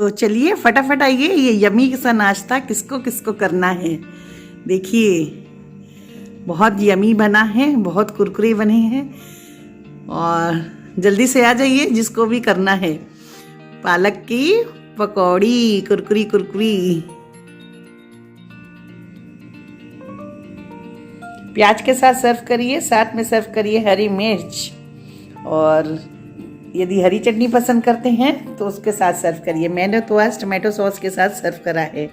तो चलिए फटाफट आइए, ये यमी सा नाश्ता किसको किसको करना है। देखिए बहुत यमी बना है, बहुत कुरकुरे बने हैं और जल्दी से आ जाइए जिसको भी करना है। पालक की पकौड़ी कुरकुरी कुरकुरी, प्याज के साथ सर्व करिए, साथ में सर्व करिए हरी मिर्च, और यदि हरी चटनी पसंद करते हैं तो उसके साथ सर्व करिए। मैंने तो आज टमाटो सॉस के साथ सर्व करा है।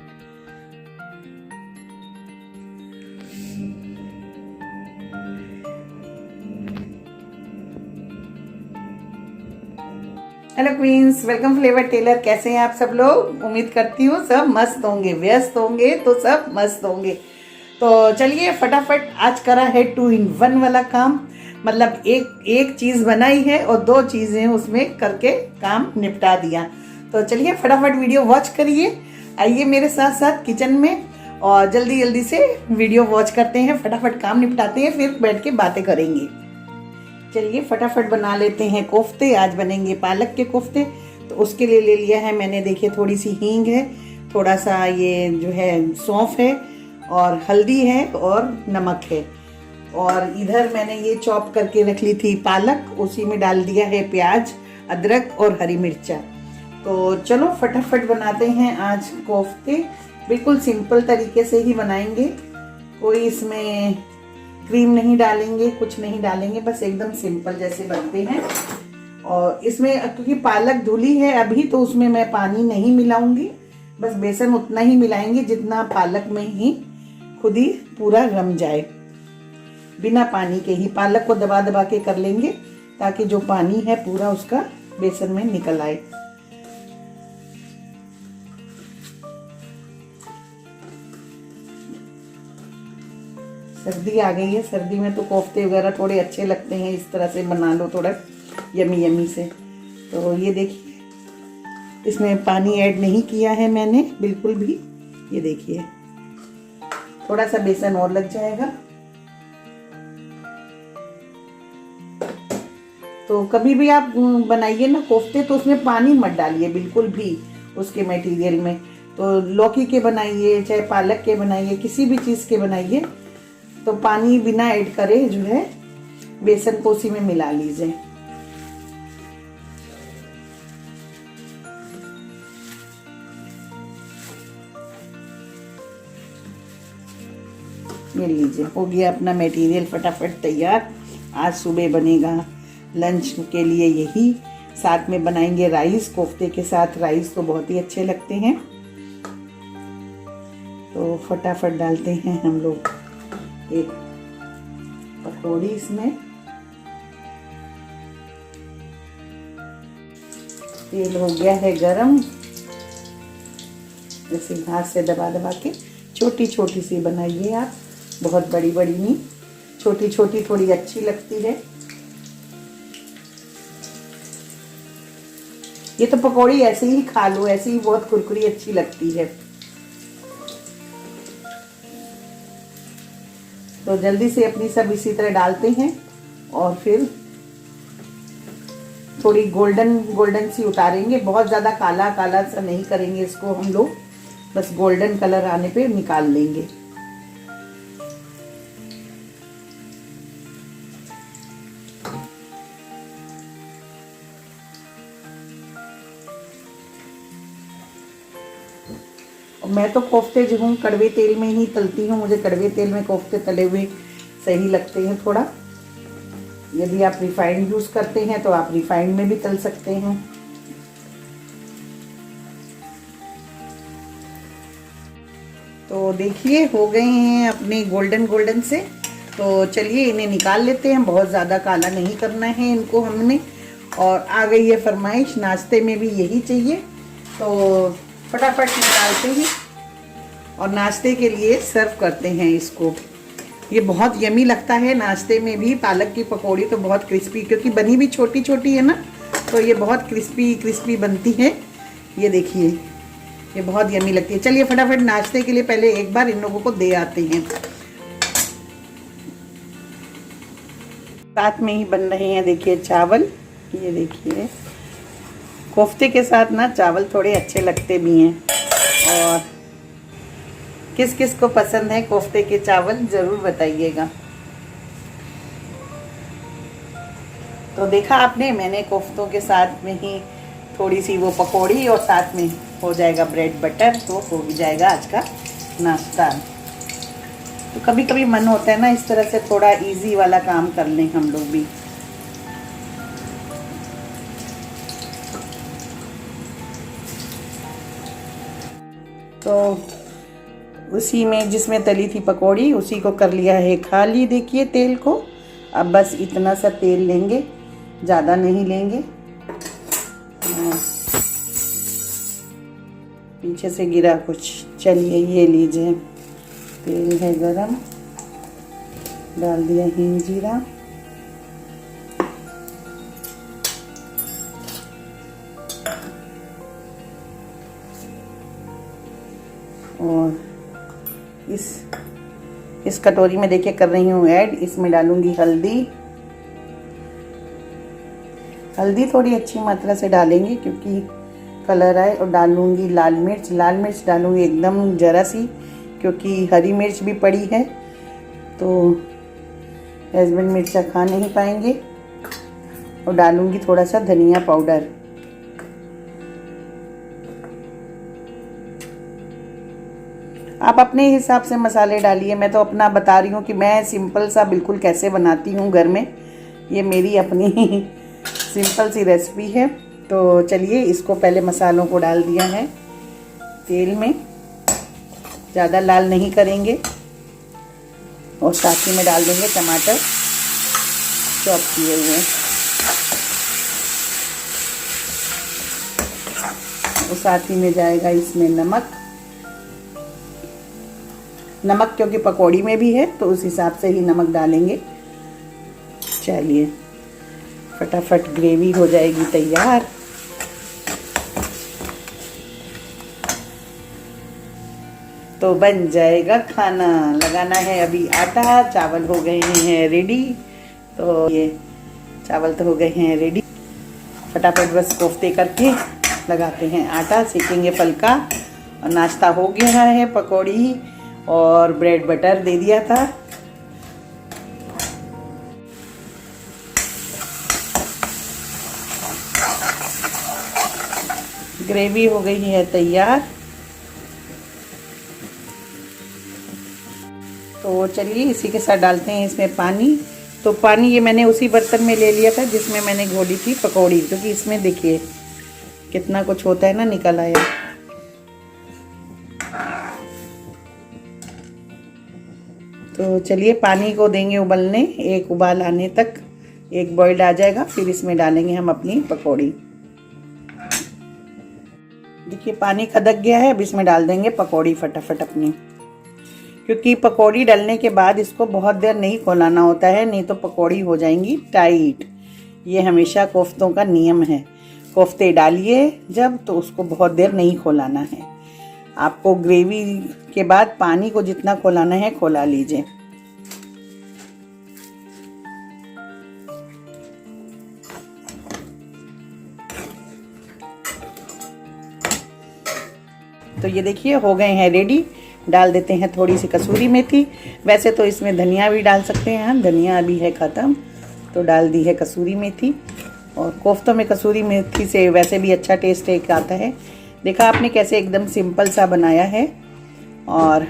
Hello queens, welcome Flavour Tailor. कैसे हैं आप सब लोग? उम्मीद करती हूँ सब मस्त होंगे, व्यस्त होंगे तो सब मस्त होंगे। तो चलिए फटाफट, आज करा है 2 in 1 वाला काम। मतलब एक चीज़ बनाई है और 2 चीज़ें उसमें करके काम निपटा दिया। तो चलिए फटाफट वीडियो वॉच करिए, आइए मेरे साथ साथ किचन में और जल्दी जल्दी से वीडियो वॉच करते हैं, फटाफट काम निपटाते हैं, फिर बैठ के बातें करेंगे। चलिए फटाफट बना लेते हैं कोफ्ते। आज बनेंगे पालक के कोफ्ते। तो उसके लिए ले लिया है मैंने, देखिए थोड़ी सी हींग है, थोड़ा सा ये जो है सौंफ है, और हल्दी है और नमक है। और इधर मैंने ये चॉप करके रख ली थी पालक, उसी में डाल दिया है प्याज, अदरक और हरी मिर्चा। तो चलो फटाफट बनाते हैं आज कोफ्ते। बिल्कुल सिंपल तरीके से ही बनाएंगे, कोई इसमें क्रीम नहीं डालेंगे, कुछ नहीं डालेंगे, बस एकदम सिंपल जैसे बनते हैं। और इसमें क्योंकि पालक धुली है अभी, तो उसमें मैं पानी नहीं मिलाऊंगी, बस बेसन उतना ही मिलाएंगे जितना पालक में ही खुद ही पूरा रम जाए। बिना पानी के ही पालक को दबा दबा के कर लेंगे, ताकि जो पानी है पूरा उसका बेसन में निकल आए। सर्दी आ गई है, सर्दी में तो कोफ्ते वगैरह थोड़े अच्छे लगते हैं, इस तरह से बना लो थोड़ा यमी यमी से। तो ये देखिए, इसमें पानी ऐड नहीं किया है मैंने बिल्कुल भी। ये देखिए थोड़ा सा बेसन और लग जाएगा। तो कभी भी आप बनाइए ना कोफ्ते, तो उसमें पानी मत डालिए बिल्कुल भी उसके मटेरियल में। तो लौकी के बनाइए, चाहे पालक के बनाइए, किसी भी चीज़ के बनाइए, तो पानी बिना ऐड करे जो है बेसन को उसी में मिला लीजिए। ये लीजिए, हो गया अपना मटेरियल फटाफट तैयार। आज सुबह बनेगा लंच के लिए यही, साथ में बनाएंगे राइस। कोफ्ते के साथ राइस तो बहुत ही अच्छे लगते हैं। तो फटाफट डालते हैं हम लोग एक पकौड़ी इसमें। तेल हो गया है गरम, जैसे हाथ से दबा दबा के छोटी छोटी सी बनाइए आप, बहुत बड़ी बड़ी नहीं, छोटी छोटी थोड़ी अच्छी लगती है। ये तो पकौड़ी ऐसे ही खा लो, ऐसे ही बहुत कुरकुरी अच्छी लगती है। तो जल्दी से अपनी सब इसी तरह डालते हैं और फिर थोड़ी गोल्डन गोल्डन सी उतारेंगे। बहुत ज़्यादा काला काला सा नहीं करेंगे इसको हम लोग, बस गोल्डन कलर आने पे निकाल लेंगे। मैं तो कोफ्ते जो हूँ कड़वे तेल में ही तलती हूँ, मुझे कड़वे तेल में कोफ्ते तले हुए सही लगते हैं थोड़ा। यदि आप रिफाइंड यूज़ करते हैं तो आप रिफाइंड में भी तल सकते हैं। तो देखिए हो गए हैं अपने गोल्डन गोल्डन से। तो चलिए इन्हें निकाल लेते हैं, बहुत ज़्यादा काला नहीं करना है इनको हमने। और आ गई है फरमाइश, नाश्ते में भी यही चाहिए, तो फटाफट निकालते हैं और नाश्ते के लिए सर्व करते हैं इसको। ये बहुत यमी लगता है नाश्ते में भी। पालक की पकौड़ी तो बहुत क्रिस्पी, क्योंकि बनी भी छोटी छोटी है ना, तो ये बहुत क्रिस्पी क्रिस्पी बनती है। ये देखिए ये बहुत यमी लगती है। चलिए फटाफट नाश्ते के लिए पहले एक बार इन लोगों को दे आते हैं। साथ में ही बन रहे हैं देखिए चावल, ये देखिए कोफ्ते के साथ ना चावल थोड़े अच्छे लगते भी हैं। और किस किस को पसंद है कोफ्ते के चावल ज़रूर बताइएगा। तो देखा आपने, मैंने कोफ्तों के साथ में ही थोड़ी सी वो पकौड़ी और साथ में हो जाएगा ब्रेड बटर, तो हो भी जाएगा आज का नाश्ता। तो कभी कभी मन होता है ना इस तरह से थोड़ा इजी वाला काम कर लें हम लोग भी। तो उसी में जिसमें तली थी पकौड़ी उसी को कर लिया है खाली। देखिए तेल को, अब बस इतना सा तेल लेंगे, ज़्यादा नहीं लेंगे। पीछे से गिरा कुछ, चलिए ये लीजिए, तेल है गरम, डाल दिया हींग जीरा, और इस कटोरी में देखिए कर रही हूँ ऐड। इसमें डालूंगी हल्दी। हल्दी थोड़ी अच्छी मात्रा से डालेंगे क्योंकि कलर आए। और डालूंगी लाल मिर्च। लाल मिर्च डालूंगी एकदम ज़रा सी, क्योंकि हरी मिर्च भी पड़ी है तो हस्बैंड मिर्चा खा नहीं पाएंगे। और डालूंगी थोड़ा सा धनिया पाउडर। आप अपने हिसाब से मसाले डालिए, मैं तो अपना बता रही हूँ कि मैं सिंपल सा बिल्कुल कैसे बनाती हूँ घर में। ये मेरी अपनी सिंपल सी रेसिपी है। तो चलिए इसको पहले मसालों को डाल दिया है तेल में, ज़्यादा लाल नहीं करेंगे। और साथ ही में डाल देंगे टमाटर चॉप किए हुए। और साथ ही में जाएगा इसमें नमक। नमक क्योंकि पकौड़ी में भी है तो उस हिसाब से ही नमक डालेंगे। चलिए फटाफट ग्रेवी हो जाएगी तैयार। तो बन जाएगा खाना। लगाना है अभी आटा। चावल हो गए हैं रेडी। तो ये चावल तो हो गए हैं रेडी। फटाफट बस कोफ्ते करके लगाते हैं आटा, सेकेंगे फुल्का। और नाश्ता हो गया है, पकौड़ी और ब्रेड बटर दे दिया था। ग्रेवी हो गई है तैयार। तो चलिए इसी के साथ डालते हैं इसमें पानी। तो पानी ये मैंने उसी बर्तन में ले लिया था जिसमें मैंने घोली थी पकौड़ी, क्योंकि इसमें देखिए कितना कुछ होता है ना, निकल आया। तो चलिए पानी को देंगे उबलने, एक उबाल आने तक, एक बॉइल्ड आ जाएगा, फिर इसमें डालेंगे हम अपनी पकौड़ी। देखिए पानी खदक गया है, अब इसमें डाल देंगे पकौड़ी फटाफट अपनी। क्योंकि पकौड़ी डालने के बाद इसको बहुत देर नहीं खौलाना होता है, नहीं तो पकौड़ी हो जाएंगी टाइट। ये हमेशा कोफ्तों का नियम है। कोफ्ते डालिए जब तो उसको बहुत देर नहीं खौलाना है। आपको ग्रेवी के बाद पानी को जितना खौलाना है खौला लीजिए। तो ये देखिए हो गए हैं रेडी। डाल देते हैं थोड़ी सी कसूरी मेथी। वैसे तो इसमें धनिया भी डाल सकते हैं हम, धनिया अभी है ख़त्म तो डाल दी है कसूरी मेथी। और कोफ्तों में कसूरी मेथी से वैसे भी अच्छा टेस्ट एक आता है। देखा आपने कैसे एकदम सिंपल सा बनाया है। और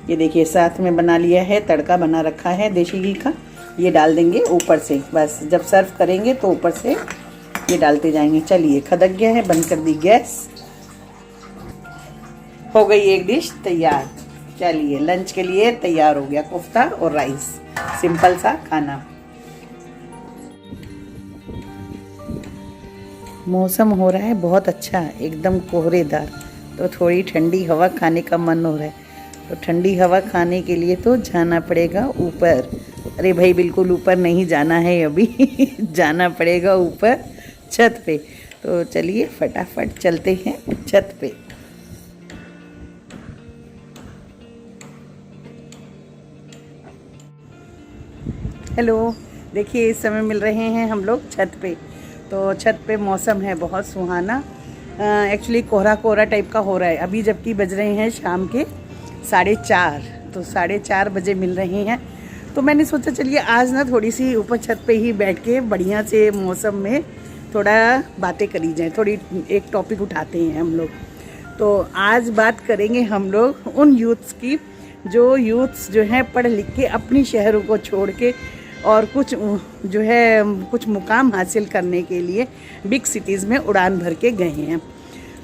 ये देखिए साथ में बना लिया है, तड़का बना रखा है देसी घी का, ये डाल देंगे ऊपर से। बस जब सर्व करेंगे तो ऊपर से ये डालते जाएंगे। चलिए खदक गया है, बंद कर दी गैस। हो गई एक डिश तैयार। चलिए लंच के लिए तैयार हो गया कोफ्ता और राइस, सिंपल सा खाना। मौसम हो रहा है बहुत अच्छा, एकदम कोहरेदार। तो थोड़ी ठंडी हवा खाने का मन हो रहा है। तो ठंडी हवा खाने के लिए तो जाना पड़ेगा ऊपर। अरे भाई बिल्कुल ऊपर नहीं जाना है अभी जाना पड़ेगा ऊपर छत पे। तो चलिए फटाफट चलते हैं छत पे। हेलो, देखिए इस समय मिल रहे हैं हम लोग छत पे। तो छत पे मौसम है बहुत सुहाना। एक्चुअली कोहरा कोहरा टाइप का हो रहा है अभी, जबकि बज रहे हैं शाम के 4:30। तो 4:30 बजे मिल रहे हैं। तो मैंने सोचा चलिए आज ना थोड़ी सी ऊपर छत पे ही बैठ के बढ़िया से मौसम में थोड़ा बातें करी जाए, थोड़ी एक टॉपिक उठाते हैं हम लोग। तो आज बात करेंगे हम लोग उन यूथ्स की जो यूथ्स जो हैं पढ़ लिख के अपनी शहरों को छोड़ के और कुछ जो है कुछ मुकाम हासिल करने के लिए बिग सिटीज़ में उड़ान भर के गए हैं।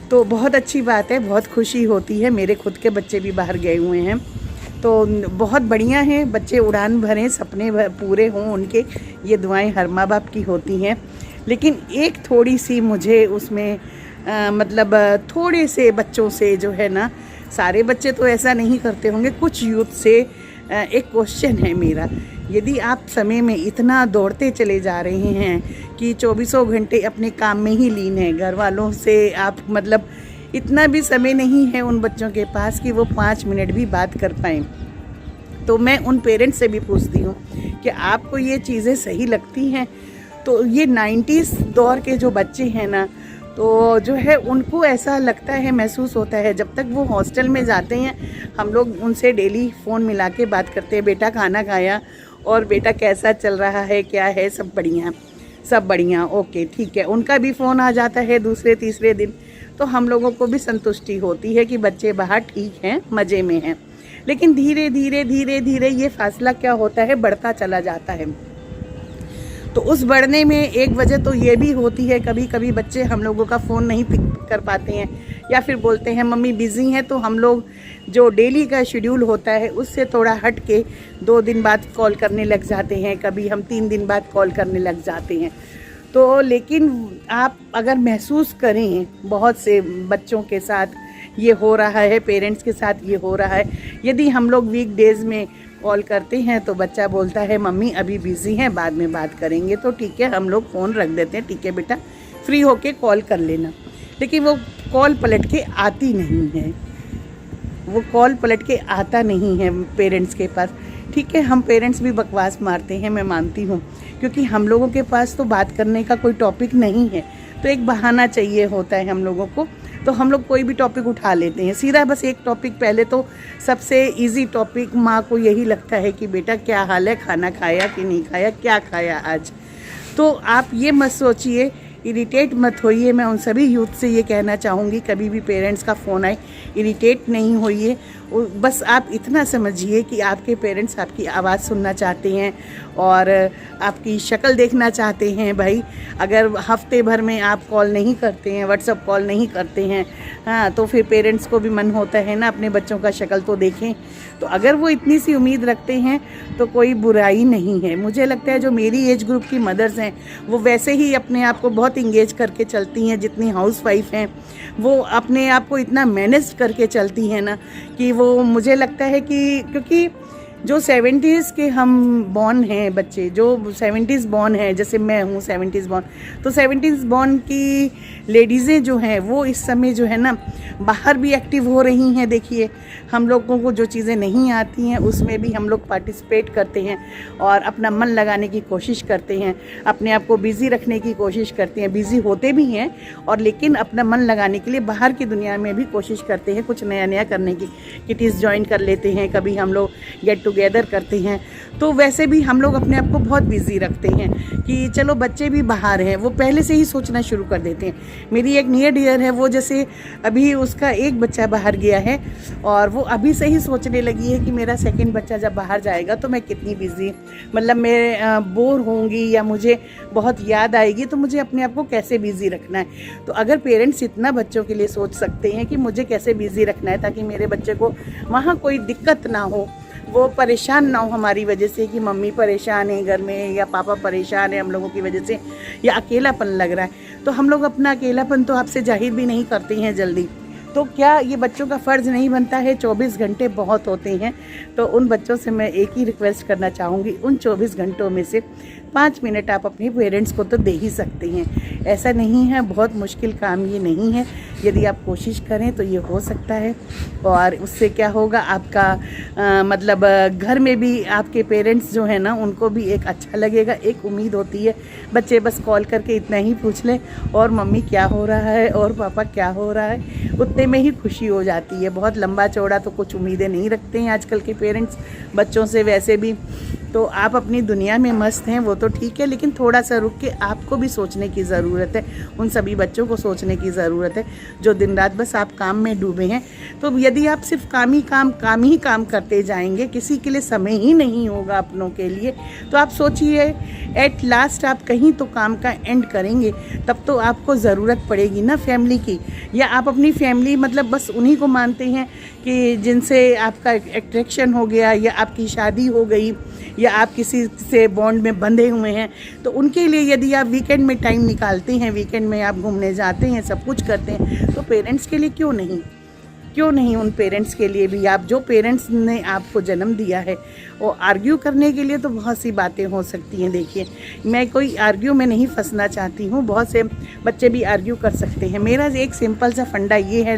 तो बहुत अच्छी बात है, बहुत खुशी होती है। मेरे खुद के बच्चे भी बाहर गए हुए हैं, तो बहुत बढ़िया है। बच्चे उड़ान भरें, सपने पूरे हों उनके, ये दुआएं हर माँ बाप की होती हैं। लेकिन एक थोड़ी सी मुझे उसमें मतलब थोड़े से बच्चों से जो है ना, सारे बच्चे तो ऐसा नहीं करते होंगे, कुछ यूथ से एक क्वेश्चन है मेरा। यदि आप समय में इतना दौड़ते चले जा रहे हैं कि 24 घंटे अपने काम में ही लीन है, घर वालों से आप मतलब इतना भी समय नहीं है उन बच्चों के पास कि वो 5 मिनट भी बात कर पाएँ, तो मैं उन पेरेंट्स से भी पूछती हूँ कि आपको ये चीज़ें सही लगती हैं? तो ये 90s दौर के जो बच्चे हैं ना, तो जो है उनको ऐसा लगता है, महसूस होता है, जब तक वो हॉस्टल में जाते हैं हम लोग उनसे डेली फ़ोन मिला के बात करते हैं, बेटा खाना खाया और बेटा कैसा चल रहा है, क्या है, सब बढ़िया, सब बढ़िया, ओके ठीक है। उनका भी फ़ोन आ जाता है दूसरे तीसरे दिन, तो हम लोगों को भी संतुष्टि होती है कि बच्चे बाहर ठीक हैं, मज़े में हैं। लेकिन धीरे धीरे धीरे धीरे ये फासला क्या होता है, बढ़ता चला जाता है। तो उस बढ़ने में एक वजह तो ये भी होती है, कभी कभी बच्चे हम लोगों का फ़ोन नहीं पिक कर पाते हैं या फिर बोलते हैं मम्मी बिज़ी हैं, तो हम लोग जो डेली का शेड्यूल होता है उससे थोड़ा हट के 2 दिन बाद कॉल करने लग जाते हैं, कभी हम 3 दिन बाद कॉल करने लग जाते हैं। तो लेकिन आप अगर महसूस करें, बहुत से बच्चों के साथ ये हो रहा है, पेरेंट्स के साथ ये हो रहा है, यदि हम लोग वीक डेज़ में कॉल करते हैं तो बच्चा बोलता है मम्मी अभी बिज़ी हैं, बाद में बात करेंगे। तो ठीक है, हम लोग फ़ोन रख देते हैं, ठीक है बेटा फ्री होके कॉल कर लेना। लेकिन वो कॉल पलट के आती नहीं है, वो कॉल पलट के आता नहीं है पेरेंट्स के पास। ठीक है, हम पेरेंट्स भी बकवास मारते हैं, मैं मानती हूँ, क्योंकि हम लोगों के पास तो बात करने का कोई टॉपिक नहीं है, तो एक बहाना चाहिए होता है हम लोगों को। तो हम लोग कोई भी टॉपिक उठा लेते हैं सीधा, बस एक टॉपिक। पहले तो सबसे इजी टॉपिक माँ को यही लगता है कि बेटा क्या हाल है, खाना खाया कि नहीं खाया, क्या खाया आज। तो आप ये मत सोचिए, इरिटेट मत होइए। मैं उन सभी यूथ से ये कहना चाहूँगी, कभी भी पेरेंट्स का फ़ोन आए इरिटेट नहीं होइए। बस आप इतना समझिए कि आपके पेरेंट्स आपकी आवाज़ सुनना चाहते हैं और आपकी शक्ल देखना चाहते हैं। भाई अगर हफ्ते भर में आप कॉल नहीं करते हैं, व्हाट्सअप कॉल नहीं करते हैं, हाँ, तो फिर पेरेंट्स को भी मन होता है ना अपने बच्चों का शक्ल तो देखें। तो अगर वो इतनी सी उम्मीद रखते हैं तो कोई बुराई नहीं है। मुझे लगता है जो मेरी एज ग्रुप की मदर्स हैं वो वैसे ही अपने आप को बहुत इंगेज करके चलती हैं, जितनी हाउसवाइफ हैं वो अपने आप को इतना मैनेज करके चलती हैं ना, कि वो मुझे लगता है कि क्योंकि जो 70s के हम बॉर्न हैं बच्चे, जो 70s बॉर्न हैं, जैसे मैं हूँ 70s बॉर्न, तो 70s बॉर्न की लेडीज़ें जो हैं वो इस समय जो है ना बाहर भी एक्टिव हो रही हैं। देखिए हम लोगों को जो चीज़ें नहीं आती हैं उसमें भी हम लोग पार्टिसिपेट करते हैं और अपना मन लगाने की कोशिश करते हैं, अपने आप को बिज़ी रखने की कोशिश करते हैं। बिज़ी होते भी हैं और लेकिन अपना मन लगाने के लिए बाहर की दुनिया में भी कोशिश करते हैं, कुछ नया नया करने की। किटीज़ ज्वाइन कर लेते हैं, कभी हम लोग गेट टुगेदर करते हैं। तो वैसे भी हम लोग अपने आप को बहुत बिज़ी रखते हैं कि चलो बच्चे भी बाहर हैं, वो पहले से ही सोचना शुरू कर देते हैं। मेरी एक नियर डियर है, वो जैसे अभी उसका एक बच्चा बाहर गया है और वो अभी से ही सोचने लगी है कि मेरा सेकंड बच्चा जब बाहर जाएगा तो मैं कितनी बिज़ी, मतलब मैं बोर होंगी या मुझे बहुत याद आएगी, तो मुझे अपने आप को कैसे बिज़ी रखना है। तो अगर पेरेंट्स इतना बच्चों के लिए सोच सकते हैं कि मुझे कैसे बिज़ी रखना है ताकि मेरे बच्चे को वहाँ कोई दिक्कत ना हो, वो परेशान ना हो हमारी वजह से कि मम्मी परेशान है घर में या पापा परेशान है हम लोगों की वजह से, या अकेलापन लग रहा है, तो हम लोग अपना अकेलापन तो आपसे जाहिर भी नहीं करते हैं जल्दी। तो क्या ये बच्चों का फ़र्ज़ नहीं बनता है? 24 घंटे बहुत होते हैं, तो उन बच्चों से मैं एक ही रिक्वेस्ट करना चाहूँगी, उन 24 घंटों में से 5 मिनट आप अपने पेरेंट्स को तो दे ही सकते हैं। ऐसा नहीं है, बहुत मुश्किल काम ये नहीं है। यदि आप कोशिश करें तो ये हो सकता है। और उससे क्या होगा, आपका मतलब घर में भी आपके पेरेंट्स जो है ना, उनको भी एक अच्छा लगेगा। एक उम्मीद होती है, बच्चे बस कॉल करके इतना ही पूछ लें, और मम्मी क्या हो रहा है, और पापा क्या हो रहा है, उतने में ही खुशी हो जाती है। बहुत लंबा चौड़ा तो कुछ उम्मीदें नहीं रखते हैं आजकल के पेरेंट्स बच्चों से वैसे भी। तो आप अपनी दुनिया में मस्त हैं, वो तो ठीक है, लेकिन थोड़ा सा रुक के आपको भी सोचने की ज़रूरत है। उन सभी बच्चों को सोचने की ज़रूरत है जो दिन रात बस आप काम में डूबे हैं। तो यदि आप सिर्फ काम ही काम करते जाएंगे, किसी के लिए समय ही नहीं होगा अपनों के लिए, तो आप सोचिए एट लास्ट आप कहीं तो काम का एंड करेंगे, तब तो आपको ज़रूरत पड़ेगी ना फैमिली की। या आप अपनी फैमिली मतलब बस उन्हीं को मानते हैं कि जिनसे आपका अट्रैक्शन हो गया, या आपकी शादी हो गई, या आप किसी से बॉन्ड में बंधे हुए हैं, तो उनके लिए यदि आप वीकेंड में टाइम निकालते हैं, वीकेंड में आप घूमने जाते हैं, सब कुछ करते हैं, तो पेरेंट्स के लिए क्यों नहीं उन पेरेंट्स के लिए भी। आप जो पेरेंट्स ने आपको जन्म दिया है, वो आर्ग्यू करने के लिए तो बहुत सी बातें हो सकती हैं। देखिए, मैं कोई आर्ग्यू में नहीं फंसना चाहती हूँ, बहुत से बच्चे भी आर्ग्यू कर सकते हैं। मेरा एक सिंपल सा फंडा ये है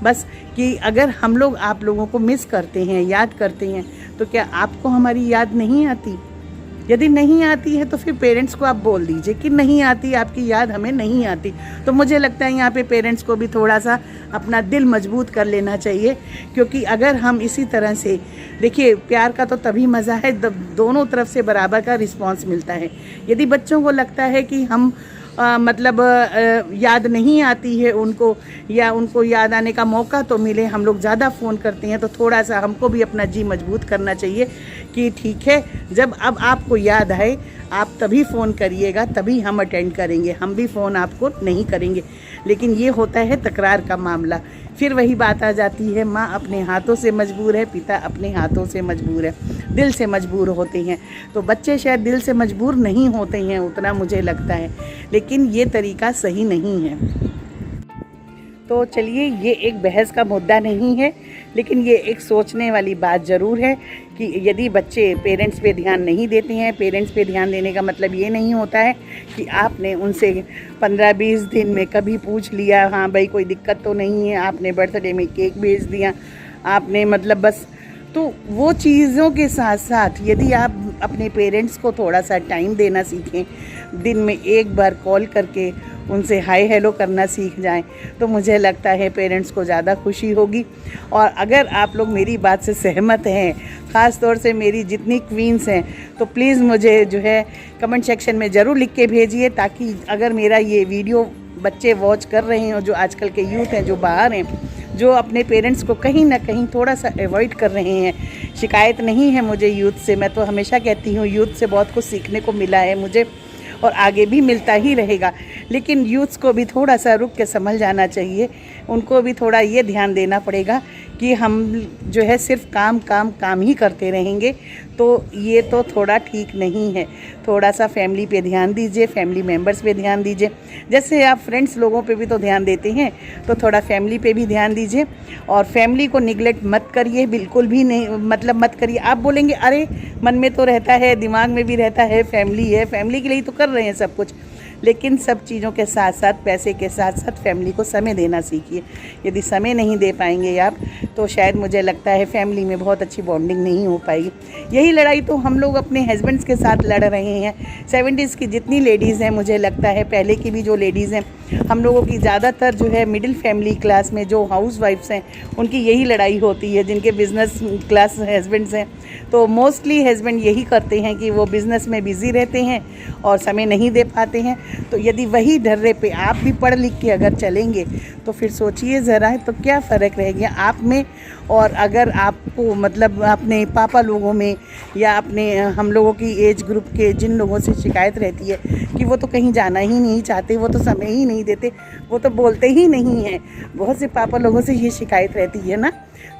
बस कि अगर हम लोग आप लोगों को मिस करते हैं, याद करते हैं, तो क्या आपको हमारी याद नहीं आती? यदि नहीं आती है तो फिर पेरेंट्स को आप बोल दीजिए कि नहीं आती, आपकी याद हमें नहीं आती। तो मुझे लगता है यहाँ पे पेरेंट्स को भी थोड़ा सा अपना दिल मजबूत कर लेना चाहिए, क्योंकि अगर हम इसी तरह से देखिए, प्यार का तो तभी मज़ा है दोनों तरफ से बराबर का रिस्पांस मिलता है। यदि बच्चों को लगता है कि हम मतलब याद नहीं आती है उनको, या उनको याद आने का मौका तो मिले, हम लोग ज़्यादा फ़ोन करते हैं, तो थोड़ा सा हमको भी अपना जी मजबूत करना चाहिए कि ठीक है, जब अब आपको याद आए आप तभी फ़ोन करिएगा, तभी हम अटेंड करेंगे, हम भी फ़ोन आपको नहीं करेंगे। लेकिन ये होता है तकरार का मामला। फिर वही बात आ जाती है, माँ अपने हाथों से मजबूर है, पिता अपने हाथों से मजबूर है, दिल से मजबूर होते हैं। तो बच्चे शायद दिल से मजबूर नहीं होते हैं, उतना मुझे लगता है, लेकिन ये तरीका सही नहीं है। तो चलिए, ये एक बहस का मुद्दा नहीं है, लेकिन ये एक सोचने वाली बात ज़रूर है कि यदि बच्चे पेरेंट्स पे ध्यान नहीं देते हैं, पेरेंट्स पे ध्यान देने का मतलब ये नहीं होता है कि आपने उनसे 15-20 दिन में कभी पूछ लिया, हाँ भाई कोई दिक्कत तो नहीं है, आपने बर्थडे में केक भेज दिया, आपने मतलब बस। तो वो चीज़ों के साथ साथ यदि आप अपने पेरेंट्स को थोड़ा सा टाइम देना सीखें, दिन में एक बार कॉल करके उनसे हाय हेलो करना सीख जाएं, तो मुझे लगता है पेरेंट्स को ज़्यादा खुशी होगी। और अगर आप लोग मेरी बात से सहमत हैं, ख़ास तौर से मेरी जितनी क्वींस हैं, तो प्लीज़ मुझे जो है कमेंट सेक्शन में ज़रूर लिख के भेजिए, ताकि अगर मेरा ये वीडियो बच्चे वॉच कर रहे हैं, और जो आजकल के यूथ हैं जो बाहर हैं, जो अपने पेरेंट्स को कहीं ना कहीं थोड़ा सा अवॉइड कर रहे हैं। शिकायत नहीं है मुझे यूथ से, मैं तो हमेशा कहती हूँ यूथ से बहुत कुछ सीखने को मिला है मुझे, और आगे भी मिलता ही रहेगा। लेकिन यूथ्स को भी थोड़ा सा रुक के समझ जाना चाहिए, उनको भी थोड़ा ये ध्यान देना पड़ेगा कि हम जो है सिर्फ काम ही करते रहेंगे, तो ये तो थोड़ा ठीक नहीं है। थोड़ा सा फैमिली पे ध्यान दीजिए, फैमिली मेम्बर्स पे ध्यान दीजिए। जैसे आप फ्रेंड्स लोगों पे भी तो ध्यान देते हैं, तो थोड़ा फैमिली पे भी ध्यान दीजिए, और फैमिली को निगलेक्ट मत करिए, बिल्कुल भी नहीं, मतलब मत करिए। आप बोलेंगे अरे मन में तो रहता है, दिमाग में भी रहता है, फैमिली है, फैमिली के लिए तो कर रहे हैं सब कुछ, लेकिन सब चीज़ों के साथ साथ, पैसे के साथ साथ फैमिली को समय देना सीखिए। यदि समय नहीं दे पाएंगे आप, तो शायद मुझे लगता है फैमिली में बहुत अच्छी बॉन्डिंग नहीं हो पाएगी। यही लड़ाई तो हम लोग अपने हस्बैंड्स के साथ लड़ रहे हैं। 70s की जितनी लेडीज़ हैं, मुझे लगता है पहले की भी जो लेडीज़ हैं, हम लोगों की ज़्यादातर जो है मिडिल फैमिली क्लास में जो हाउस वाइफ्स हैं, उनकी यही लड़ाई होती है। जिनके बिज़नेस क्लास हस्बैंड्स हैं, तो मोस्टली हस्बैंड यही करते हैं कि वो बिज़नेस में बिज़ी रहते हैं और समय नहीं दे पाते हैं। तो यदि वही ढर्रे पे आप भी पढ़ लिख के अगर चलेंगे, तो फिर सोचिए ज़रा, तो क्या फ़र्क रह गया आप में। और अगर आपको मतलब अपने पापा लोगों में, या अपने हम लोगों की एज ग्रुप के जिन लोगों से शिकायत रहती है कि वो तो कहीं जाना ही नहीं चाहते, वो तो समय ही नहीं देते, वो तो बोलते ही नहीं हैं, बहुत से पापा लोगों से ये शिकायत रहती है ना।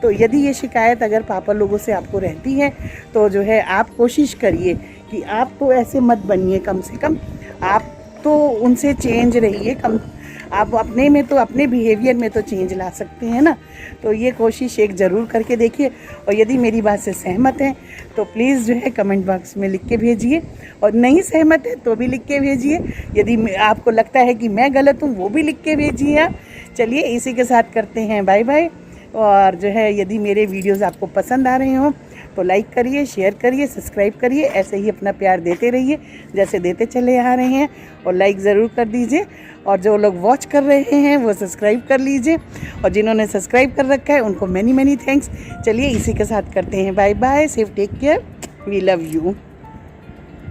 तो यदि ये शिकायत अगर पापा लोगों से आपको रहती है, तो जो है आप कोशिश करिए कि आप तो ऐसे मत बनिए, कम से कम आप तो उनसे चेंज रहिए। कम आप अपने में तो, अपने बिहेवियर में तो चेंज ला सकते हैं ना। तो ये कोशिश एक ज़रूर करके देखिए, और यदि मेरी बात से सहमत हैं तो प्लीज़ जो है कमेंट बॉक्स में लिख के भेजिए, और नहीं सहमत है तो भी लिख के भेजिए। यदि आपको लगता है कि मैं गलत हूँ वो भी लिख के भेजिए आप। चलिए इसी के साथ करते हैं बाय बाय। और जो है यदि मेरे वीडियोज़ आपको पसंद आ रहे हों तो लाइक करिए, शेयर करिए, सब्सक्राइब करिए, ऐसे ही अपना प्यार देते रहिए जैसे देते चले आ रहे हैं। और लाइक ज़रूर कर दीजिए, और जो लोग वॉच कर रहे हैं वो सब्सक्राइब कर लीजिए, और जिन्होंने सब्सक्राइब कर रखा है उनको मैनी मैनी थैंक्स। चलिए इसी के साथ करते हैं bye bye. Safe take care, we love you.